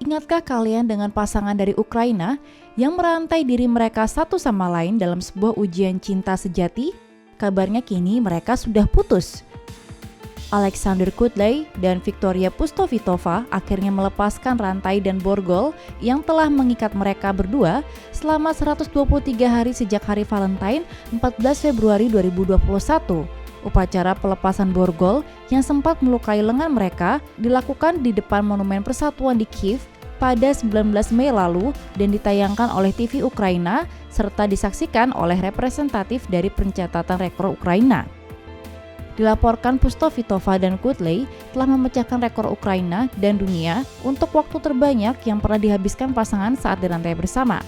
Ingatkah kalian dengan pasangan dari Ukraina yang merantai diri mereka satu sama lain dalam sebuah ujian cinta sejati? Kabarnya kini mereka sudah putus. Alexander Kutley dan Victoria Pustovitova akhirnya melepaskan rantai dan borgol yang telah mengikat mereka berdua selama 123 hari sejak hari Valentine 14 Februari 2021. Upacara pelepasan borgol yang sempat melukai lengan mereka dilakukan di depan Monumen Persatuan di Kiev pada 19 Mei lalu dan ditayangkan oleh TV Ukraina serta disaksikan oleh representatif dari pencatatan rekor Ukraina. Dilaporkan Pustovitova dan Kutley telah memecahkan rekor Ukraina dan dunia untuk waktu terbanyak yang pernah dihabiskan pasangan saat dirantai bersama.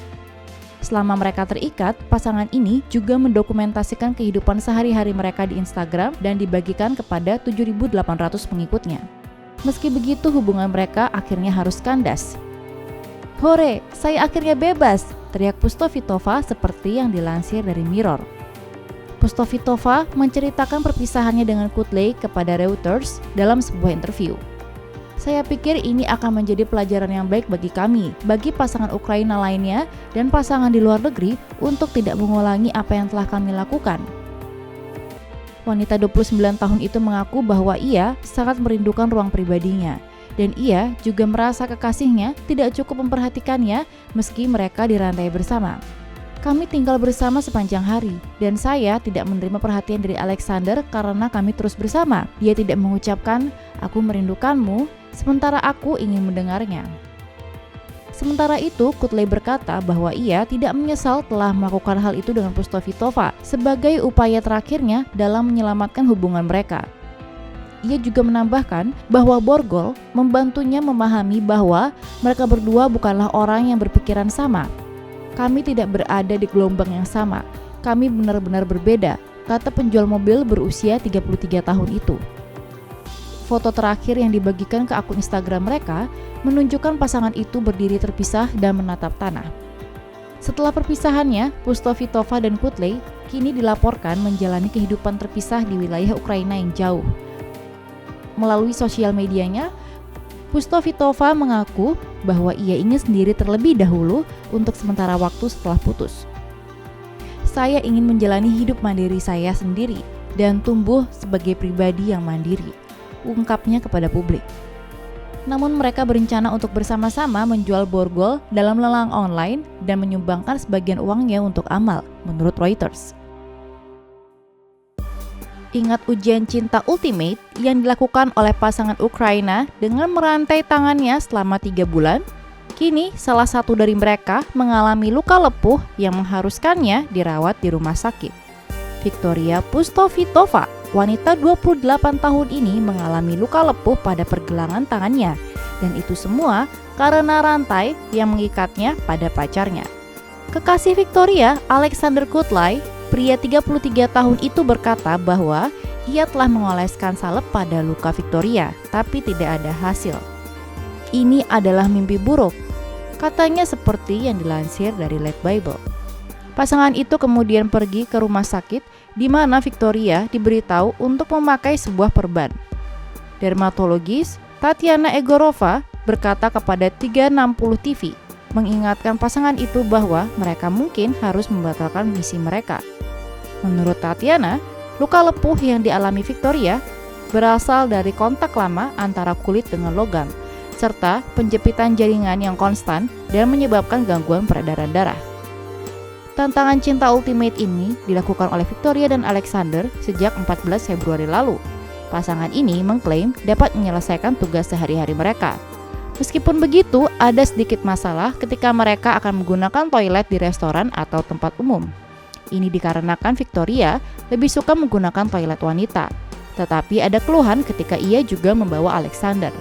Selama mereka terikat, pasangan ini juga mendokumentasikan kehidupan sehari-hari mereka di Instagram dan dibagikan kepada 7.800 pengikutnya. Meski begitu, hubungan mereka akhirnya harus kandas. "Hore, saya akhirnya bebas!" teriak Pustovitova seperti yang dilansir dari Mirror. Pustovitova menceritakan perpisahannya dengan Kutley kepada Reuters dalam sebuah interview. "Saya pikir ini akan menjadi pelajaran yang baik bagi kami, bagi pasangan Ukraina lainnya dan pasangan di luar negeri untuk tidak mengulangi apa yang telah kami lakukan." Wanita 29 tahun itu mengaku bahwa ia sangat merindukan ruang pribadinya dan ia juga merasa kekasihnya tidak cukup memperhatikannya meski mereka dirantai bersama. "Kami tinggal bersama sepanjang hari dan saya tidak menerima perhatian dari Alexander karena kami terus bersama. Dia tidak mengucapkan, 'Aku merindukanmu,' sementara aku ingin mendengarnya." Sementara itu, Kutley berkata bahwa ia tidak menyesal telah melakukan hal itu dengan Pustovitova sebagai upaya terakhirnya dalam menyelamatkan hubungan mereka. Ia juga menambahkan bahwa borgol membantunya memahami bahwa mereka berdua bukanlah orang yang berpikiran sama. "Kami tidak berada di gelombang yang sama. Kami benar-benar berbeda," kata penjual mobil berusia 33 tahun itu. Foto terakhir yang dibagikan ke akun Instagram mereka menunjukkan pasangan itu berdiri terpisah dan menatap tanah. Setelah perpisahannya, Pustovitova dan Kutley kini dilaporkan menjalani kehidupan terpisah di wilayah Ukraina yang jauh. Melalui sosial medianya, Pustovitova mengaku bahwa ia ingin sendiri terlebih dahulu untuk sementara waktu setelah putus. "Saya ingin menjalani hidup mandiri saya sendiri dan tumbuh sebagai pribadi yang mandiri," ungkapnya kepada publik. Namun mereka berencana untuk bersama-sama menjual borgol dalam lelang online dan menyumbangkan sebagian uangnya untuk amal, menurut Reuters. Ingat ujian cinta ultimate yang dilakukan oleh pasangan Ukraina dengan merantai tangannya selama 3 bulan? Kini salah satu dari mereka mengalami luka lepuh yang mengharuskannya dirawat di rumah sakit. Victoria Pustovitova, wanita 28 tahun ini mengalami luka lepuh pada pergelangan tangannya, dan itu semua karena rantai yang mengikatnya pada pacarnya. Kekasih Victoria, Alexander Kutley, pria 33 tahun itu berkata bahwa ia telah mengoleskan salep pada luka Victoria, tapi tidak ada hasil. "Ini adalah mimpi buruk," katanya seperti yang dilansir dari Late Bible. Pasangan itu kemudian pergi ke rumah sakit di mana Victoria diberitahu untuk memakai sebuah perban. Dermatologis Tatiana Egorova berkata kepada 360 TV, mengingatkan pasangan itu bahwa mereka mungkin harus membatalkan misi mereka. Menurut Tatiana, luka lepuh yang dialami Victoria berasal dari kontak lama antara kulit dengan logam, serta penjepitan jaringan yang konstan dan menyebabkan gangguan peredaran darah. Tantangan cinta ultimate ini dilakukan oleh Victoria dan Alexander sejak 14 Februari lalu. Pasangan ini mengklaim dapat menyelesaikan tugas sehari-hari mereka. Meskipun begitu, ada sedikit masalah ketika mereka akan menggunakan toilet di restoran atau tempat umum. Ini dikarenakan Victoria lebih suka menggunakan toilet wanita, tetapi ada keluhan ketika ia juga membawa Alexander.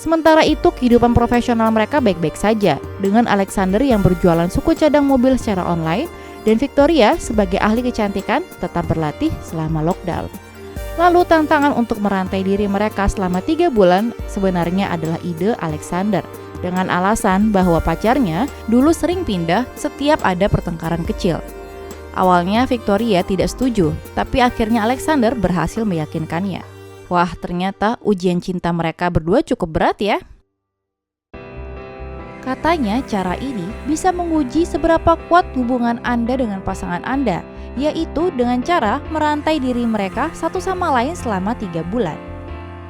Sementara itu, kehidupan profesional mereka baik-baik saja, dengan Alexander yang berjualan suku cadang mobil secara online dan Victoria sebagai ahli kecantikan tetap berlatih selama lockdown. Lalu tantangan untuk merantai diri mereka selama 3 bulan sebenarnya adalah ide Alexander, dengan alasan bahwa pacarnya dulu sering pindah setiap ada pertengkaran kecil. Awalnya Victoria tidak setuju, tapi akhirnya Alexander berhasil meyakinkannya. Wah, ternyata ujian cinta mereka berdua cukup berat ya. Katanya cara ini bisa menguji seberapa kuat hubungan Anda dengan pasangan Anda, yaitu dengan cara merantai diri mereka satu sama lain selama 3 bulan.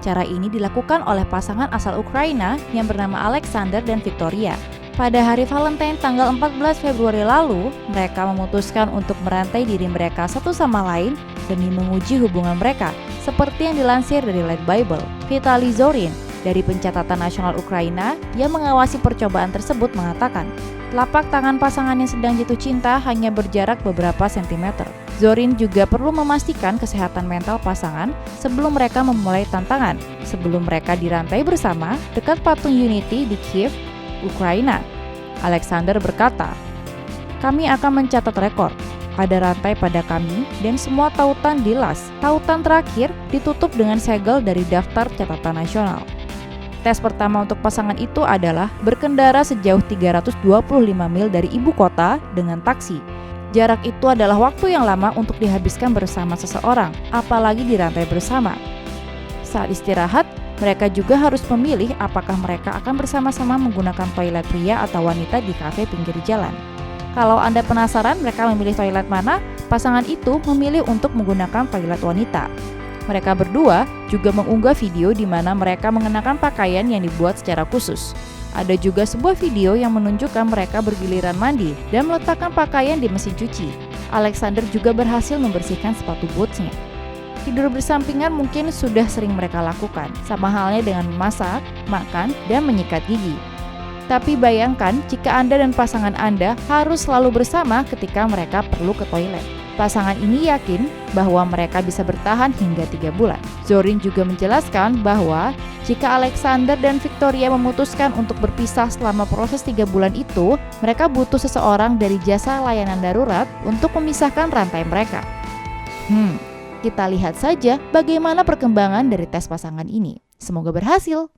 Cara ini dilakukan oleh pasangan asal Ukraina yang bernama Alexander dan Victoria. Pada hari Valentine tanggal 14 Februari lalu, mereka memutuskan untuk merantai diri mereka satu sama lain demi menguji hubungan mereka, seperti yang dilansir dari Light Bible. Vitaly Zorin dari Pencatatan Nasional Ukraina yang mengawasi percobaan tersebut mengatakan, telapak tangan pasangan yang sedang jatuh cinta hanya berjarak beberapa sentimeter. Zorin juga perlu memastikan kesehatan mental pasangan sebelum mereka memulai tantangan, sebelum mereka dirantai bersama dekat patung Unity di Kiev, Ukraina. Alexander berkata, "Kami akan mencatat rekor. Ada rantai pada kami dan semua tautan dilas. Tautan terakhir ditutup dengan segel dari daftar catatan nasional." Tes pertama untuk pasangan itu adalah berkendara sejauh 325 mil dari ibu kota dengan taksi. Jarak itu adalah waktu yang lama untuk dihabiskan bersama seseorang, apalagi dirantai bersama. Saat istirahat, mereka juga harus memilih apakah mereka akan bersama-sama menggunakan toilet pria atau wanita di kafe pinggir jalan. Kalau Anda penasaran mereka memilih toilet mana, pasangan itu memilih untuk menggunakan toilet wanita. Mereka berdua juga mengunggah video di mana mereka mengenakan pakaian yang dibuat secara khusus. Ada juga sebuah video yang menunjukkan mereka bergiliran mandi dan meletakkan pakaian di mesin cuci. Alexander juga berhasil membersihkan sepatu bootsnya. Tidur bersampingan mungkin sudah sering mereka lakukan, sama halnya dengan memasak, makan, dan menyikat gigi. Tapi bayangkan jika Anda dan pasangan Anda harus selalu bersama ketika mereka perlu ke toilet. Pasangan ini yakin bahwa mereka bisa bertahan hingga 3 bulan. Zorin juga menjelaskan bahwa jika Alexander dan Victoria memutuskan untuk berpisah selama proses 3 bulan itu, mereka butuh seseorang dari jasa layanan darurat untuk memisahkan rantai mereka. Kita lihat saja bagaimana perkembangan dari tes pasangan ini. Semoga berhasil.